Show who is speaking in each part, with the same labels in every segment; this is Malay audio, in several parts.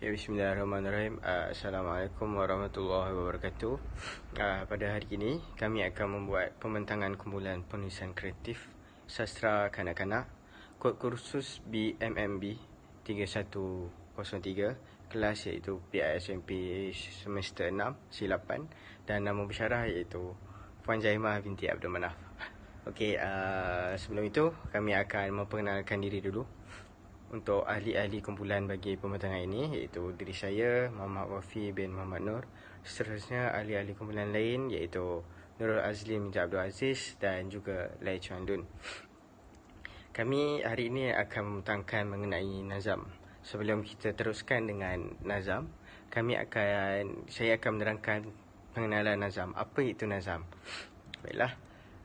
Speaker 1: Okay, bismillahirrahmanirrahim. Assalamualaikum warahmatullahi wabarakatuh. Pada hari ini kami akan membuat pembentangan kumpulan penulisan kreatif sastra kanak-kanak kod kursus BMMB 3103, kelas iaitu PISMP semester 6 C8, dan nama pensyarah iaitu Puan Jaimah binti Abdul Manaf. Okey, sebelum itu kami akan memperkenalkan diri dulu untuk ahli-ahli kumpulan bagi pembentangan ini, iaitu diri saya, Muhammad Wafi bin Muhammad Nur. Seterusnya ahli-ahli kumpulan lain iaitu Nurul Azlim bin Abdul Aziz dan juga Lai Chuan Dun. Kami hari ini akan membentangkan mengenai nazam. Sebelum kita teruskan dengan nazam, saya akan menerangkan pengenalan nazam. Apa itu nazam? Baiklah,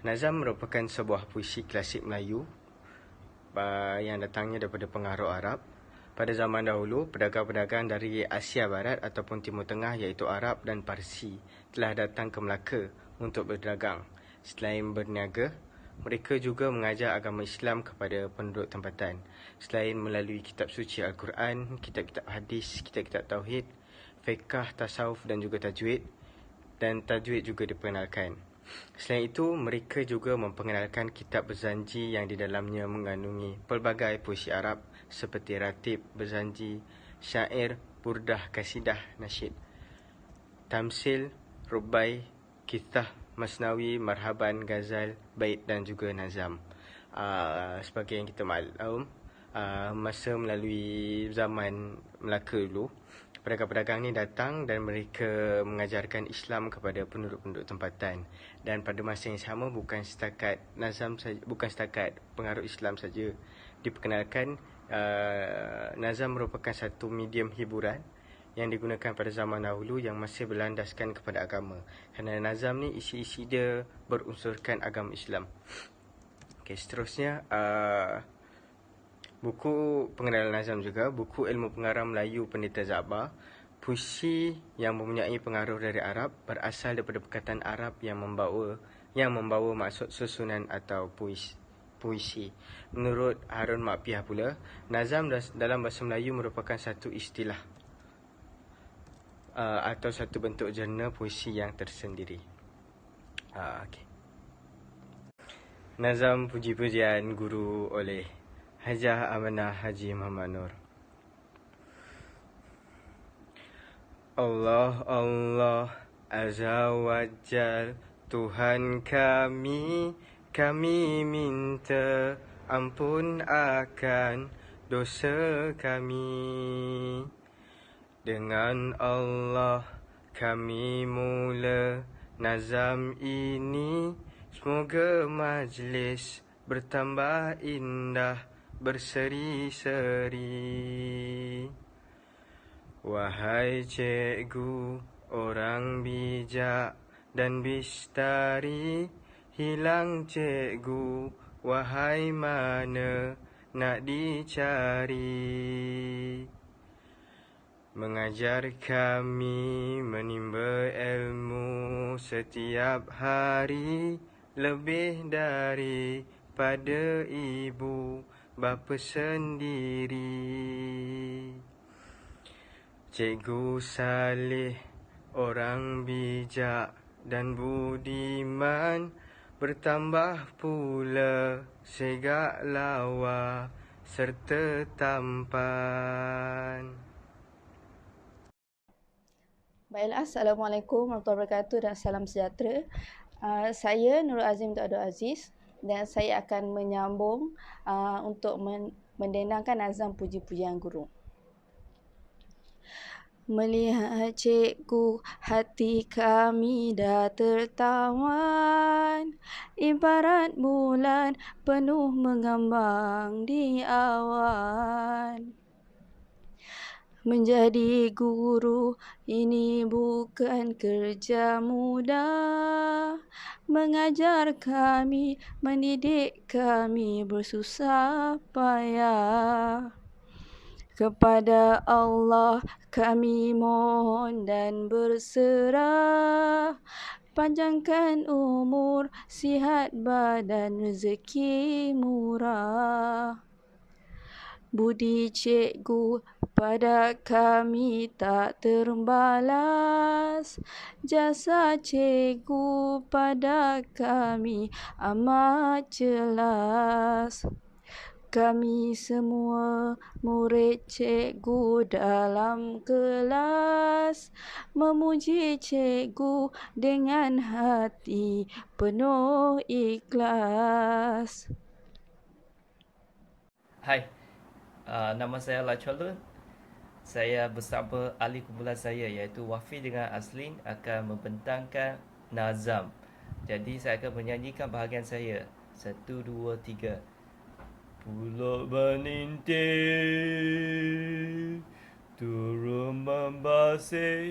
Speaker 1: nazam merupakan sebuah puisi klasik Melayu yang datangnya daripada pengaruh Arab. Pada zaman dahulu, pedagang-pedagang dari Asia Barat ataupun Timur Tengah iaitu Arab dan Parsi telah datang ke Melaka untuk berdagang. Selain berniaga, mereka juga mengajar agama Islam kepada penduduk tempatan. Selain melalui kitab suci Al-Quran, kitab-kitab hadis, kitab-kitab tauhid, fiqh, tasawuf dan juga tajwid. Dan tajwid juga diperkenalkan. Selain itu, mereka juga memperkenalkan kitab berzanji yang di dalamnya mengandungi pelbagai puisi Arab seperti ratib, berzanji, syair, burdah, kasidah, nasyid, tamsil, rubai, kisah, masnawi, marhaban, ghazal, bait dan juga nazam. Sebagai yang kita maklum, masa melalui zaman Melaka dulu, pedagang-pedagang ni datang dan mereka mengajarkan Islam kepada penduduk-penduduk tempatan. Dan pada masa yang sama, bukan setakat nazam saja, bukan setakat pengaruh Islam saja diperkenalkan. Nazam merupakan satu medium hiburan yang digunakan pada zaman dahulu yang masih berlandaskan kepada agama. Kerana nazam ni isi-isi dia berunsurkan agama Islam. Okay, seterusnya buku pengenalan nazam juga, buku ilmu pengarang Melayu Pendeta Zabar. Puisi yang mempunyai pengaruh dari Arab, berasal daripada perkataan Arab yang membawa maksud susunan atau puisi. Menurut Harun Makpiah pula, nazam dalam bahasa Melayu merupakan satu istilah atau satu bentuk jana puisi yang tersendiri. Okay. Nazam puji-pujian guru oleh Hajah Amanah Haji Muhammad Nur. Allah Allah Azza wa Jal, Tuhan kami minta ampun akan dosa kami. Dengan Allah kami mula nazam ini, semoga majlis bertambah indah berseri-seri. Wahai cikgu, orang bijak dan bistari, hilang cikgu, wahai mana nak dicari. Mengajar kami menimba ilmu setiap hari, lebih daripada ibu bapa sendiri. Cikgu salih, orang bijak dan budiman, bertambah pula segak lawa serta tampan.
Speaker 2: Baiklah, Assalamualaikum warahmatullahi wabarakatuh dan salam sejahtera. Saya Nurul Azlim bin Abdul Aziz dan saya akan menyambung untuk mendendangkan nazam puji-pujian guru. Melihat cikgu, hati kami dah tertawan, ibarat bulan penuh mengambang di awan. Menjadi guru ini bukan kerja mudah, mengajar kami, mendidik kami bersusah payah. Kepada Allah kami mohon dan berserah, panjangkan umur, sihat badan, rezeki murah. Budi cikgu pada kami tak terbalas. Jasa cikgu pada kami amat jelas. Kami semua murid cikgu dalam kelas memuji cikgu dengan hati penuh ikhlas.
Speaker 3: Hai, nama saya Lacholun. Saya bersama ahli kumpulan saya iaitu Wafi dengan Aslin akan membentangkan nazam. Jadi saya akan menyanyikan bahagian saya. 1, 2, 3. Pulau menintih, turun membasih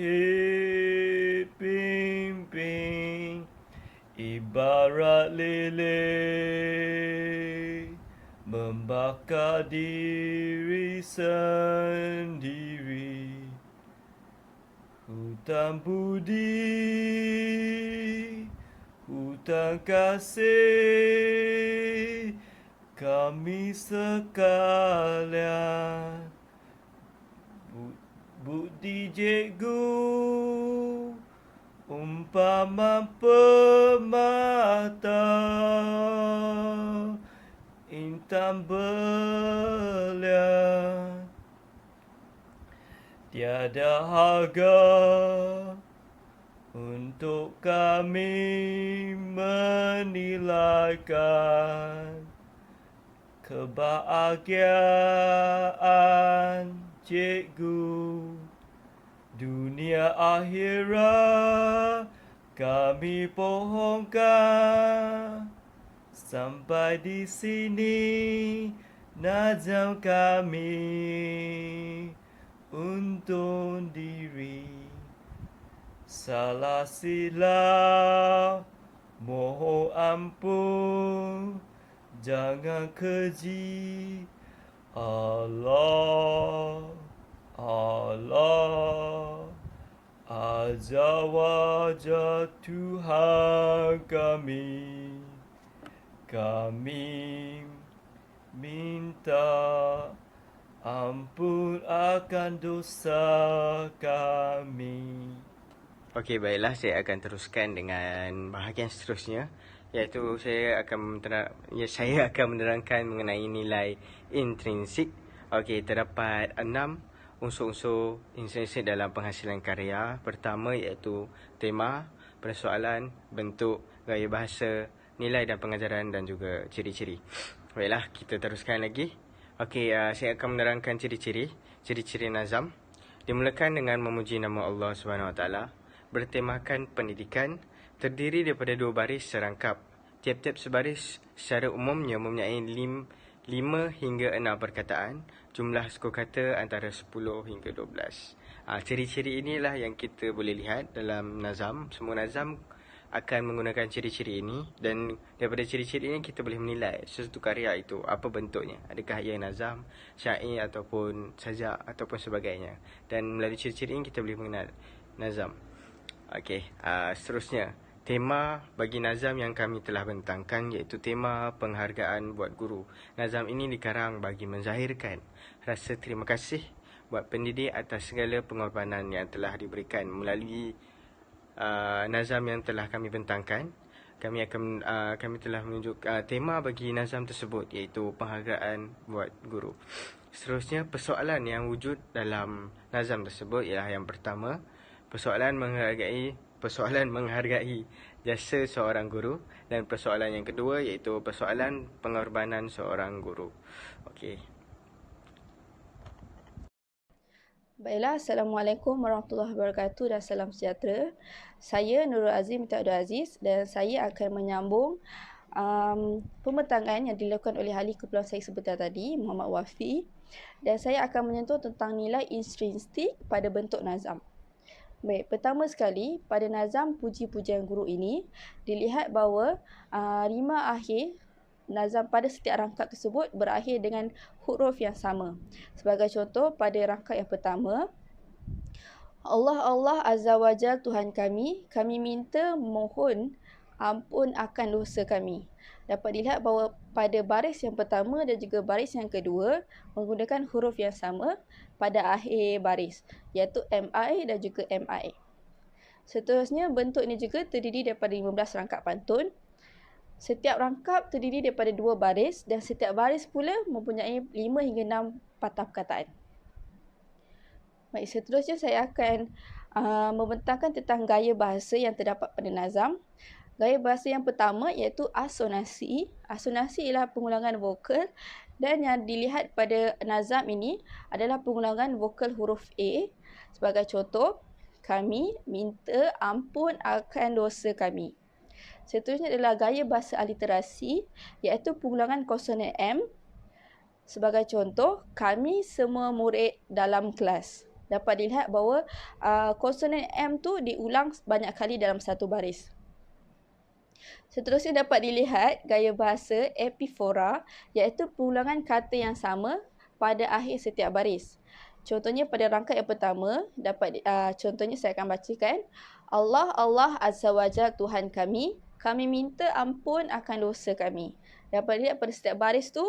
Speaker 3: pimping, ibarat lilin membakar diri sendiri. Hutan budi, hutan kasih, kami sekalian. Budi cikgu umpama permata, intan berlian, tiada harga untuk kami menilaikan kebahagiaan cikgu. Dunia akhirat kami pohonkan. Sampai di sini nazam kami undur diri. Salah silap mohon ampun, jangan keji. Allah, Allah, azza wa jalla Tuhan kami. Kami minta ampun akan dosa kami.
Speaker 1: Okey, baiklah, saya akan teruskan dengan bahagian seterusnya, iaitu saya akan menerangkan mengenai nilai intrinsik. Okey, terdapat 6 unsur-unsur intrinsik dalam penghasilan karya. Pertama iaitu tema, persoalan, bentuk, gaya bahasa, nilai dan pengajaran dan juga ciri-ciri. Baiklah, kita teruskan lagi. Okey, saya akan menerangkan ciri-ciri nazam. Dimulakan dengan memuji nama Allah SWT, bertemakan pendidikan, terdiri daripada 2 baris serangkap. Tiap-tiap sebaris secara umumnya mempunyai 5 hingga 6 perkataan. Jumlah suku kata antara 10 hingga 12. Ciri-ciri inilah yang kita boleh lihat dalam nazam. Semua nazam akan menggunakan ciri-ciri ini, dan daripada ciri-ciri ini kita boleh menilai sesuatu karya itu apa bentuknya, adakah ia nazam, syair ataupun sajak ataupun sebagainya. Dan melalui ciri-ciri ini kita boleh mengenal nazam. Okey, seterusnya tema bagi nazam yang kami telah bentangkan iaitu tema penghargaan buat guru. Nazam ini dikarang bagi menzahirkan rasa terima kasih buat pendidik atas segala pengorbanan yang telah diberikan. Melalui nazam yang telah kami bentangkan, kami telah menunjuk tema bagi nazam tersebut iaitu penghargaan buat guru. Seterusnya, persoalan yang wujud dalam nazam tersebut ialah yang pertama, persoalan menghargai jasa seorang guru, dan persoalan yang kedua iaitu persoalan pengorbanan seorang guru. Okey.
Speaker 2: Baiklah, Assalamualaikum warahmatullahi wabarakatuh dan salam sejahtera. Saya Nurul Azim binti Abdul Aziz dan saya akan menyambung pembentangan yang dilakukan oleh ahli kumpulan saya sebentar tadi, Muhammad Wafi. Dan saya akan menyentuh tentang nilai intrinsik pada bentuk nazam. Baik, pertama sekali, pada nazam puji-pujian guru ini, dilihat bahawa rima akhir nazam pada setiap rangkap tersebut berakhir dengan huruf yang sama. Sebagai contoh, pada rangkap yang pertama, Allah Allah Azza wa Jal Tuhan kami minta mohon ampun akan dosa kami. Dapat dilihat bahawa pada baris yang pertama dan juga baris yang kedua menggunakan huruf yang sama pada akhir baris, iaitu MI dan juga MI. Seterusnya, bentuk ini juga terdiri daripada 15 rangkap pantun. Setiap rangkap terdiri daripada 2 baris dan setiap baris pula mempunyai 5 hingga 6 patah perkataan. Baik, seterusnya saya akan membentangkan tentang gaya bahasa yang terdapat pada nazam. Gaya bahasa yang pertama iaitu asonasi. Asonasi ialah pengulangan vokal dan yang dilihat pada nazam ini adalah pengulangan vokal huruf A. Sebagai contoh, kami minta ampun akan dosa kami. Seterusnya adalah gaya bahasa aliterasi iaitu pengulangan konsonan M. Sebagai contoh, kami semua murid dalam kelas. Dapat dilihat bahawa konsonan M tu diulang banyak kali dalam satu baris. Seterusnya dapat dilihat gaya bahasa epifora iaitu pengulangan kata yang sama pada akhir setiap baris. Contohnya pada rangkap yang pertama, contohnya saya akan bacakan. Allah Allah Azza wa Jalla Tuhan kami minta ampun akan dosa kami. Dapat dilihat pada setiap baris tu,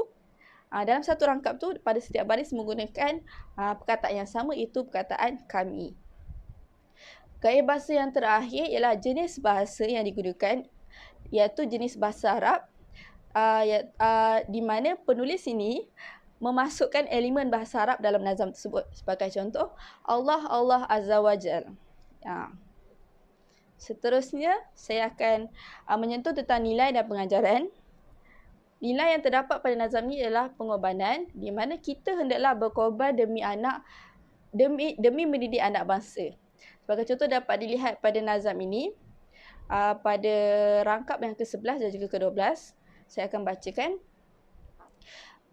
Speaker 2: dalam satu rangkap tu, pada setiap baris menggunakan perkataan yang sama, iaitu perkataan kami. Gaya bahasa yang terakhir ialah jenis bahasa yang digunakan, iaitu jenis bahasa Arab, di mana penulis ini memasukkan elemen bahasa Arab dalam nazam tersebut. Sebagai contoh, Allah Allah Azza wa Jal. Seterusnya, saya akan menyentuh tentang nilai dan pengajaran. Nilai yang terdapat pada nazam ini ialah pengorbanan, di mana kita hendaklah berkorban demi mendidik anak bangsa. Sebagai contoh dapat dilihat pada nazam ini, pada rangkap yang ke-11 dan juga ke-12, saya akan bacakan.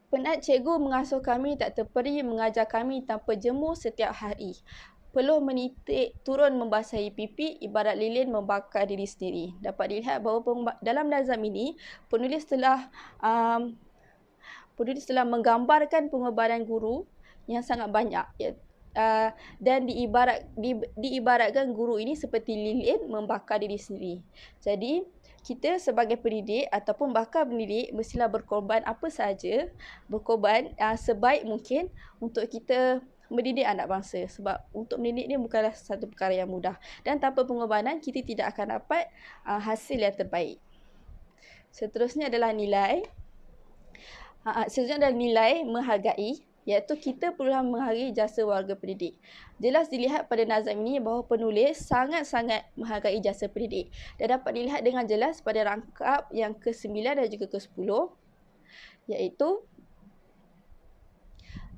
Speaker 2: Penat cikgu mengasuh kami tak terperi, mengajar kami tanpa jemu setiap hari. Peluh menitik turun membasahi pipi, ibarat lilin membakar diri sendiri. Dapat dilihat bahawa dalam nazam ini, penulis telah menggambarkan pengorbanan guru yang sangat banyak. Dan diibaratkan guru ini seperti lilin membakar diri sendiri. Jadi, kita sebagai pendidik ataupun bakal pendidik mestilah berkorban apa sahaja, berkorban sebaik mungkin untuk kita mendidik anak bangsa. Sebab untuk mendidik ni bukanlah satu perkara yang mudah. Dan tanpa pengorbanan, kita tidak akan dapat hasil yang terbaik. Seterusnya adalah nilai. Seterusnya adalah nilai menghargai, iaitu kita perlu menghargai jasa warga pendidik. Jelas dilihat pada nazam ini bahawa penulis sangat-sangat menghargai jasa pendidik. Dan dapat dilihat dengan jelas pada rangkap yang ke-9 dan juga ke-10, iaitu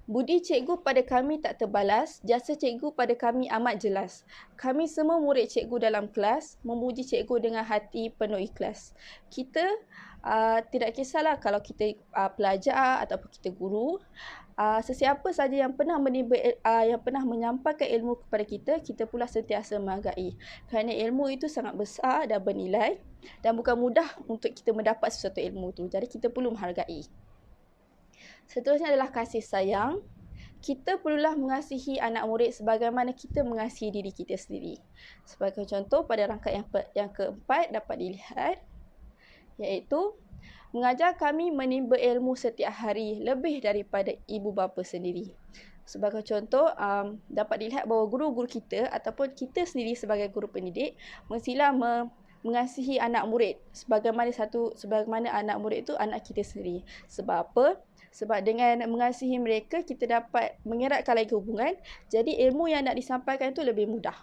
Speaker 2: budi cikgu pada kami tak terbalas, jasa cikgu pada kami amat jelas. Kami semua murid cikgu dalam kelas, memuji cikgu dengan hati penuh ikhlas. Kita tidak kisahlah kalau kita pelajar ataupun kita guru, sesiapa saja yang pernah menyampaikan ilmu kepada kita, kita pula sentiasa menghargai. Kerana ilmu itu sangat besar dan bernilai dan bukan mudah untuk kita mendapat sesuatu ilmu itu. Jadi kita perlu menghargai. Seterusnya adalah kasih sayang. Kita perlulah mengasihi anak murid sebagaimana kita mengasihi diri kita sendiri. Sebagai contoh, pada rangkap yang keempat dapat dilihat, iaitu mengajar kami menimba ilmu setiap hari lebih daripada ibu bapa sendiri. Sebagai contoh, dapat dilihat bahawa guru-guru kita ataupun kita sendiri sebagai guru pendidik mestilah mengasihi anak murid sebagaimana anak murid itu anak kita sendiri. Sebab apa? Sebab dengan mengasihi mereka, kita dapat mengeratkan lagi hubungan. Jadi ilmu yang nak disampaikan itu lebih mudah.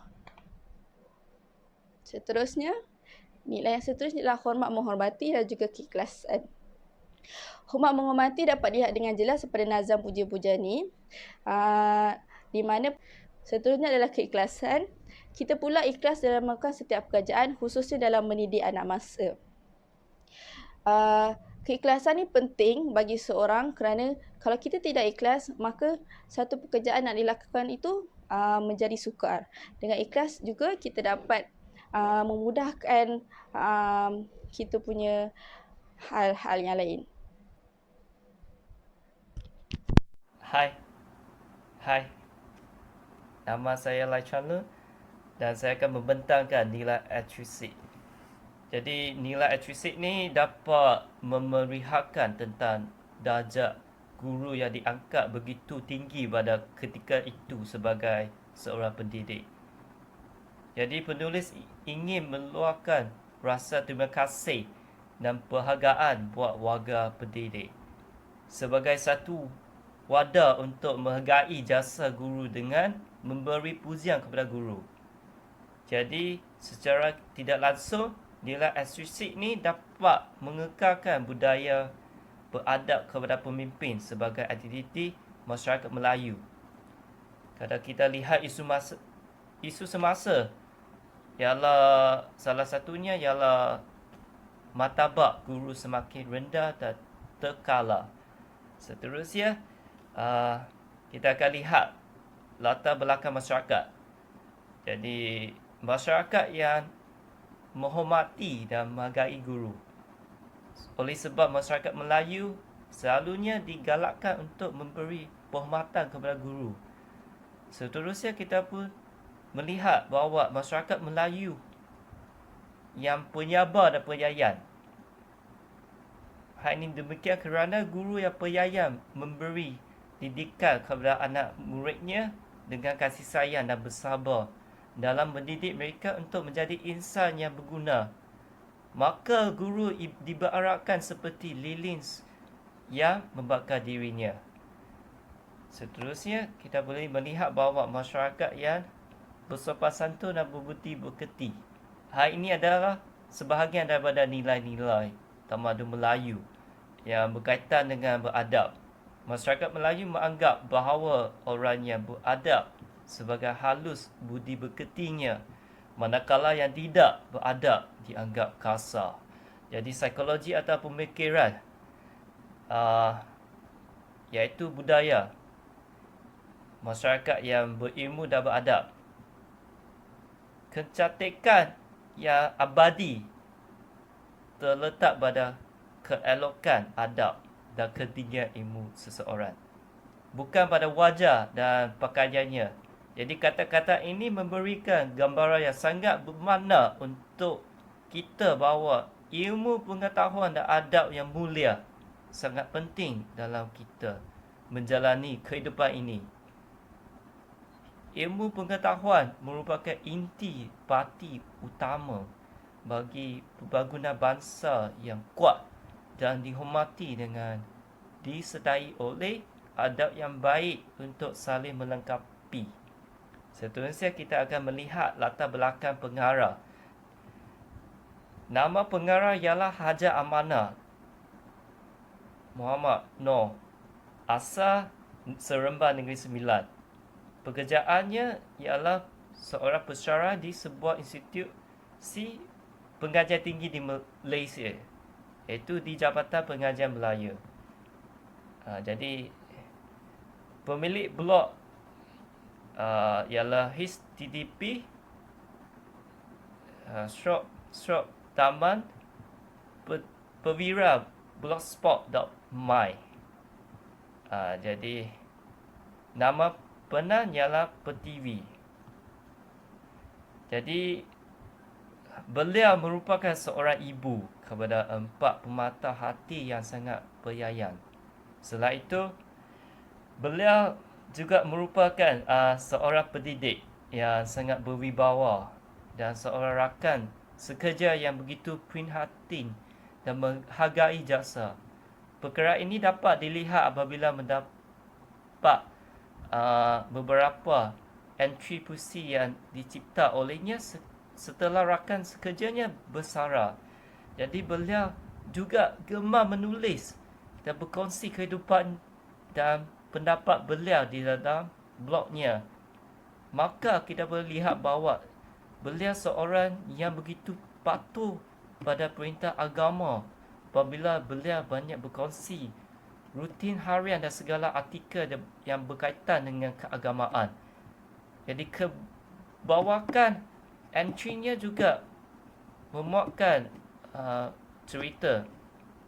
Speaker 2: Seterusnya, nilai yang seterusnya adalah hormat menghormati dan juga keikhlasan. Hormat menghormati dapat dilihat dengan jelas pada nazam puja-puja ni, di mana seterusnya adalah keikhlasan. Kita pula ikhlas dalam melakukan setiap pekerjaan, khususnya dalam mendidik anak mangsa. Keikhlasan ni penting bagi seorang kerana kalau kita tidak ikhlas, maka satu pekerjaan nak dilakukan itu menjadi sukar. Dengan ikhlas juga kita dapat memudahkan kita punya hal-hal yang lain.
Speaker 3: Hai. Nama saya Lai Chuan Le dan saya akan membentangkan nilai altruistik. Jadi nilai intrinsic ni dapat memerihakan tentang darjat guru yang diangkat begitu tinggi pada ketika itu sebagai seorang pendidik. Jadi penulis ingin meluahkan rasa terima kasih dan penghargaan buat warga pendidik sebagai satu wadah untuk menghargai jasa guru dengan memberi pujian kepada guru. Jadi secara tidak langsung nilai intrinsic ni dapat mengekalkan budaya beradab kepada pemimpin sebagai identiti masyarakat Melayu. Kalau kita lihat isu semasa ialah salah satunya ialah martabat guru semakin rendah dan terkala. Seterusnya kita akan lihat latar belakang masyarakat. Jadi masyarakat yang menghormati dan menghargai guru. Oleh sebab masyarakat Melayu selalunya digalakkan untuk memberi penghormatan kepada guru. Seterusnya kita pun melihat bahawa masyarakat Melayu yang penyabar dan penyayang. Hal ini demikian kerana guru yang penyayang memberi didikan kepada anak muridnya dengan kasih sayang dan bersabar dalam mendidik mereka untuk menjadi insan yang berguna. Maka guru diibaratkan seperti lilin yang membakar dirinya. Seterusnya, kita boleh melihat bahawa masyarakat yang bersopan santun dan berbudi pekerti. Hal ini adalah sebahagian daripada nilai-nilai tamadun Melayu yang berkaitan dengan beradab. Masyarakat Melayu menganggap bahawa orang yang beradab sebagai halus budi pekertinya, manakala yang tidak beradab dianggap kasar. Jadi psikologi atau pemikiran iaitu budaya masyarakat yang berilmu dan beradab. Kecantikan yang abadi terletak pada keelokan adab dan ketinggian ilmu seseorang, bukan pada wajah dan pakaiannya. Jadi kata-kata ini memberikan gambaran yang sangat bermakna untuk kita bahawa ilmu pengetahuan dan adab yang mulia sangat penting dalam kita menjalani kehidupan ini. Ilmu pengetahuan merupakan inti parti utama bagi pembangunan bangsa yang kuat dan dihormati dengan disertai oleh adab yang baik untuk saling melengkapi. Seterusnya kita akan melihat latar belakang pengarah. Nama pengarah ialah Haji Amanah Muhammad Noor, asal Seremban Negeri Sembilan. Pekerjaannya ialah seorang pensyarah di sebuah institusi pengajian tinggi di Malaysia, iaitu di Jabatan Pengajian Melayu. Jadi pemilik blog ialah http Taman Perwira blogspot.my. Jadi nama penan ialah Pertiwi. Jadi beliau merupakan seorang ibu kepada 4 pemata hati yang sangat penyayang. Selain itu, beliau juga merupakan seorang pendidik yang sangat berwibawa dan seorang rakan sekerja yang begitu prihatin dan menghargai jasa. Perkara ini dapat dilihat apabila mendapat beberapa entry puisi yang dicipta olehnya setelah rakan sekerjanya bersara. Jadi beliau juga gemar menulis dan berkongsi kehidupan dan pendapat beliau di dalam blognya. Maka kita boleh lihat bahawa beliau seorang yang begitu patuh pada perintah agama apabila beliau banyak berkongsi rutin harian dan segala artikel yang berkaitan dengan keagamaan. Jadi kebawakan entry-nya juga memuatkan cerita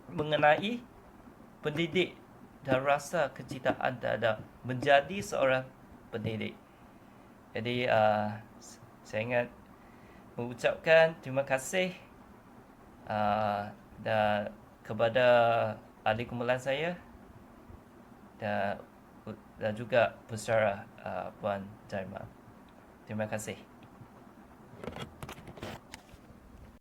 Speaker 3: mengenai pendidik dan rasa kecintaan terhadap menjadi seorang pendidik. Jadi saya ingat mengucapkan terima kasih Dan kepada ahli kumpulan saya dan juga pusara Puan Jaima. Terima kasih.